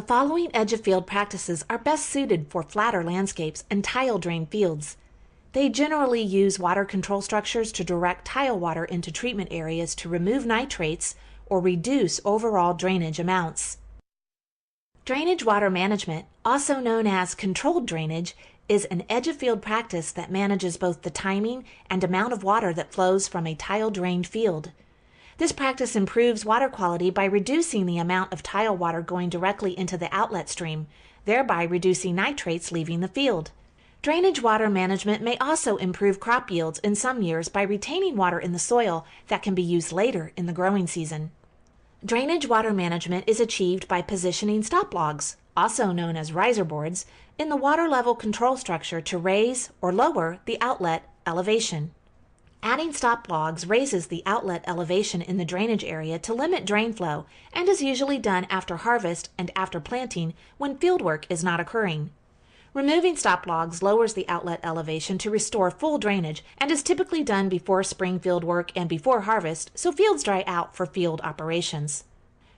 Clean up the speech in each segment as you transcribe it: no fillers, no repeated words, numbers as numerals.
The following edge-of-field practices are best suited for flatter landscapes and tile-drained fields. They generally use water control structures to direct tile water into treatment areas to remove nitrates or reduce overall drainage amounts. Drainage water management, also known as controlled drainage, is an edge-of-field practice that manages both the timing and amount of water that flows from a tile-drained field. This practice improves water quality by reducing the amount of tile water going directly into the outlet stream, thereby reducing nitrates leaving the field. Drainage water management may also improve crop yields in some years by retaining water in the soil that can be used later in the growing season. Drainage water management is achieved by positioning stop logs, also known as riser boards, in the water level control structure to raise or lower the outlet elevation. Adding stop logs raises the outlet elevation in the drainage area to limit drain flow and is usually done after harvest and after planting when fieldwork is not occurring. Removing stop logs lowers the outlet elevation to restore full drainage and is typically done before spring field work and before harvest, so fields dry out for field operations.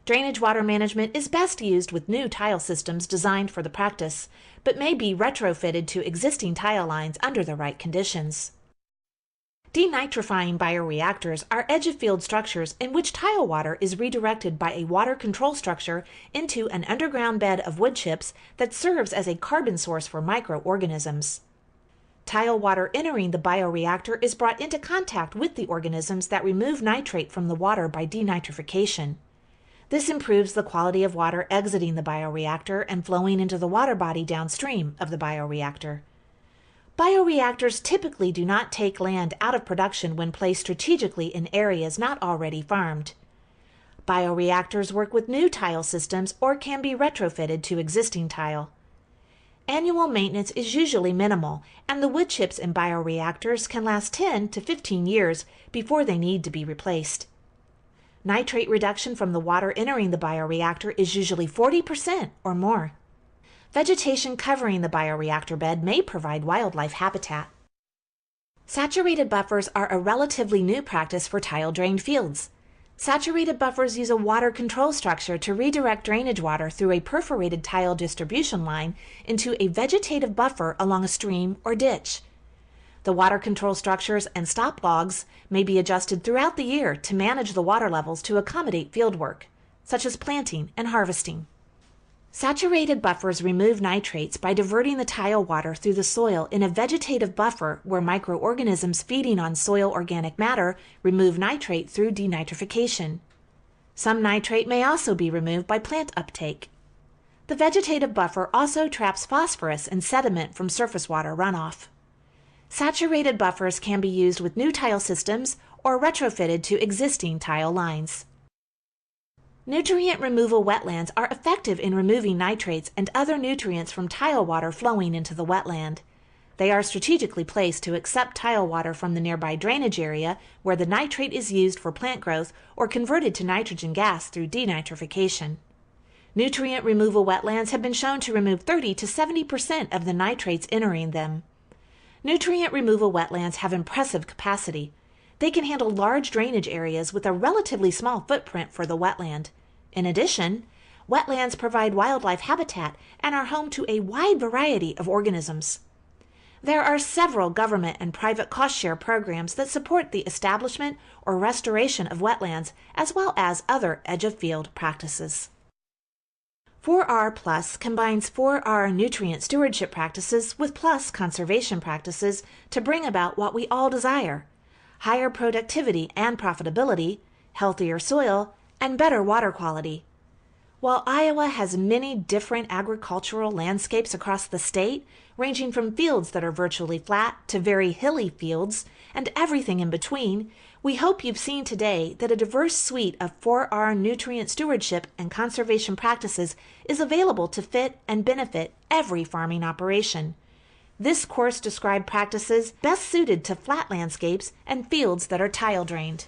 Drainage water management is best used with new tile systems designed for the practice, but may be retrofitted to existing tile lines under the right conditions. Denitrifying bioreactors are edge-of-field structures in which tile water is redirected by a water control structure into an underground bed of wood chips that serves as a carbon source for microorganisms. Tile water entering the bioreactor is brought into contact with the organisms that remove nitrate from the water by denitrification. This improves the quality of water exiting the bioreactor and flowing into the water body downstream of the bioreactor. Bioreactors typically do not take land out of production when placed strategically in areas not already farmed. Bioreactors work with new tile systems or can be retrofitted to existing tile. Annual maintenance is usually minimal, and the wood chips in bioreactors can last 10 to 15 years before they need to be replaced. Nitrate reduction from the water entering the bioreactor is usually 40% or more. Vegetation covering the bioreactor bed may provide wildlife habitat. Saturated buffers are a relatively new practice for tile-drained fields. Saturated buffers use a water control structure to redirect drainage water through a perforated tile distribution line into a vegetative buffer along a stream or ditch. The water control structures and stop logs may be adjusted throughout the year to manage the water levels to accommodate fieldwork, such as planting and harvesting. Saturated buffers remove nitrates by diverting the tile water through the soil in a vegetative buffer where microorganisms feeding on soil organic matter remove nitrate through denitrification. Some nitrate may also be removed by plant uptake. The vegetative buffer also traps phosphorus and sediment from surface water runoff. Saturated buffers can be used with new tile systems or retrofitted to existing tile lines. Nutrient removal wetlands are effective in removing nitrates and other nutrients from tile water flowing into the wetland. They are strategically placed to accept tile water from the nearby drainage area where the nitrate is used for plant growth or converted to nitrogen gas through denitrification. Nutrient removal wetlands have been shown to remove 30 to 70% of the nitrates entering them. Nutrient removal wetlands have impressive capacity. They can handle large drainage areas with a relatively small footprint for the wetland. In addition, wetlands provide wildlife habitat and are home to a wide variety of organisms. There are several government and private cost-share programs that support the establishment or restoration of wetlands, as well as other edge-of-field practices. 4R Plus combines 4R nutrient stewardship practices with Plus conservation practices to bring about what we all desire: higher productivity and profitability, healthier soil, and better water quality. While Iowa has many different agricultural landscapes across the state, ranging from fields that are virtually flat to very hilly fields and everything in between, we hope you've seen today that a diverse suite of 4R nutrient stewardship and conservation practices is available to fit and benefit every farming operation. This course described practices best suited to flat landscapes and fields that are tile drained.